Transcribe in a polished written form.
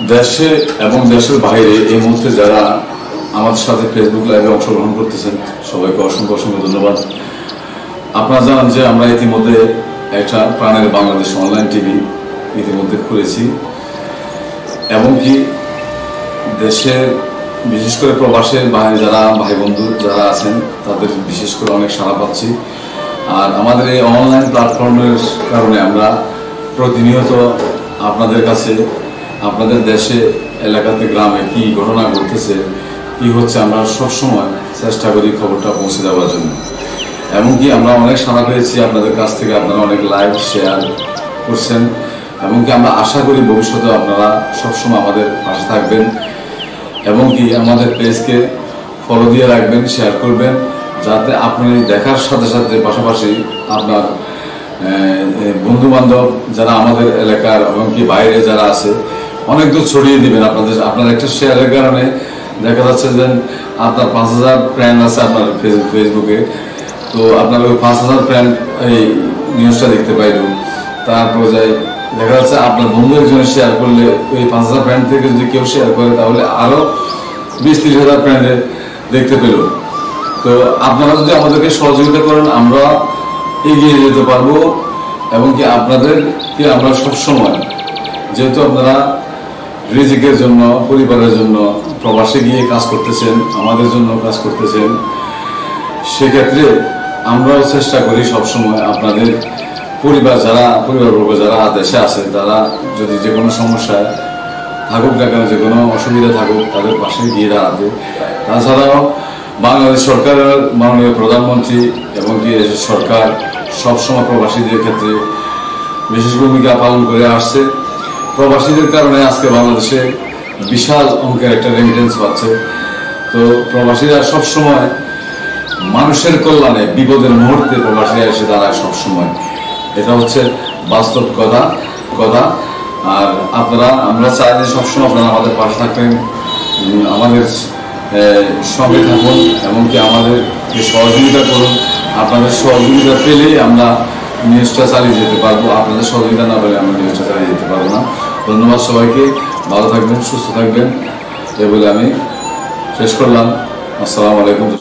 দেশে এবং দেশের বাইরে এই মুহূর্তে যারা আমাদের সাথে ফেসবুক লাইভে অংশগ্রহণ করতেছেন সবাইকে অসংখ্য অসংখ্য ধন্যবাদ। আপনারা জানেন যে আমরা ইতিমধ্যে একটা প্রাণের বাংলাদেশ অনলাইন টিভি ইতিমধ্যে খুলেছি এবং কি দেশের বিশেষ করে প্রবাসের বাইরে যারা ভাই বন্ধু যারা আছেন তাদের বিশেষ করে অনেক সাড়া পাচ্ছি। আর আমাদের এই অনলাইন প্ল্যাটফর্মের কারণে আমরা প্রতিনিয়ত আপনাদের কাছে আপনাদের দেশে এলাকাতে গ্রামে কি ঘটনা ঘটতেছে কি হচ্ছে আমরা সবসময় চেষ্টা করি খবরটা পৌঁছে দেওয়ার জন্য। এমনকি আমরা অনেক সাড়া পেয়েছি আপনাদের কাছ থেকে, আপনারা অনেক লাইভ শেয়ার করছেন এবং কি আমরা আশা করি ভবিষ্যতে আপনারা সবসময় আমাদের পাশে থাকবেন এবং কি আমাদের পেজকে ফলো দিয়ে রাখবেন, শেয়ার করবেন, যাতে আপনি দেখার সাথে সাথে পাশাপাশি আপনার বন্ধু বান্ধব যারা আমাদের এলাকার এবং কি বাইরে যারা আছে অনেক দূর ছড়িয়ে দিবেন। আপনার একটা শেয়ারের কারণে দেখা যাচ্ছে যে আপনার 5000 ফ্রেন্ড আছে আপনার ফেসবুকে, তো আপনার ওই 5000 ফ্রেন্ড এই নিউজটা দেখতে পাইল, তারপর যাই দেখা যাচ্ছে আপনার বন্ধু একজনে শেয়ার করলে ওই 5000 ফ্রেন্ড থেকে যদি কেউ শেয়ার করে তাহলে আরো 20-30 হাজার ফ্রেন্ডে দেখতে পেল। তো আপনারা যদি আমাদেরকে সহযোগিতা করেন আমরা এগিয়ে যেতে পারবো এবং কি আপনাদেরকে আমরা সবসময়, যেহেতু আপনারা রিজিকের জন্য পরিবারের জন্য প্রবাসে গিয়ে কাজ করতেছেন, আমাদের জন্য কাজ করতেছেন, সেক্ষেত্রে আমরাও চেষ্টা করি সবসময় আপনাদের পরিবারবর্গ যারা দেশে আছে তারা যদি যে কোনো সমস্যায় থাকুক না কেন, যে কোনো অসুবিধা থাকুক তাদের পাশে গিয়ে দাঁড়াতে। তাছাড়াও বাংলাদেশ সরকারের মাননীয় প্রধানমন্ত্রী এবং কি সরকার সবসময় প্রবাসীদের ক্ষেত্রে বিশেষ ভূমিকা পালন করে আসছে। প্রবাসীদের কারণে আজকে বাংলাদেশে বিশাল অঙ্কের একটা রেমিটেন্স পাচ্ছে। তো প্রবাসীরা সবসময় মানুষের কল্যাণে বিপদের মুহূর্তে প্রবাসীরা এসে দাঁড়ায় সবসময়, এটা হচ্ছে বাস্তব কথা। আর আমরা চাই যে সবসময় আপনারা আমাদের পাশে থাকবেন, আমাদের সঙ্গে থাকুন এবং কি আমাদেরকে সহযোগিতা করুন। আপনাদের সহযোগিতা পেলেই আমরা নিউজটা চালিয়ে যেতে পারবো, আপনাদের সহযোগিতা না পেলে আমরা নিউজটা চালিয়ে যেতে পারবো না। ধন্যবাদ সবাইকে, ভালো থাকবেন, সুস্থ থাকবেন, এ বলে আমি শেষ করলাম। আসসালামু আলাইকুম।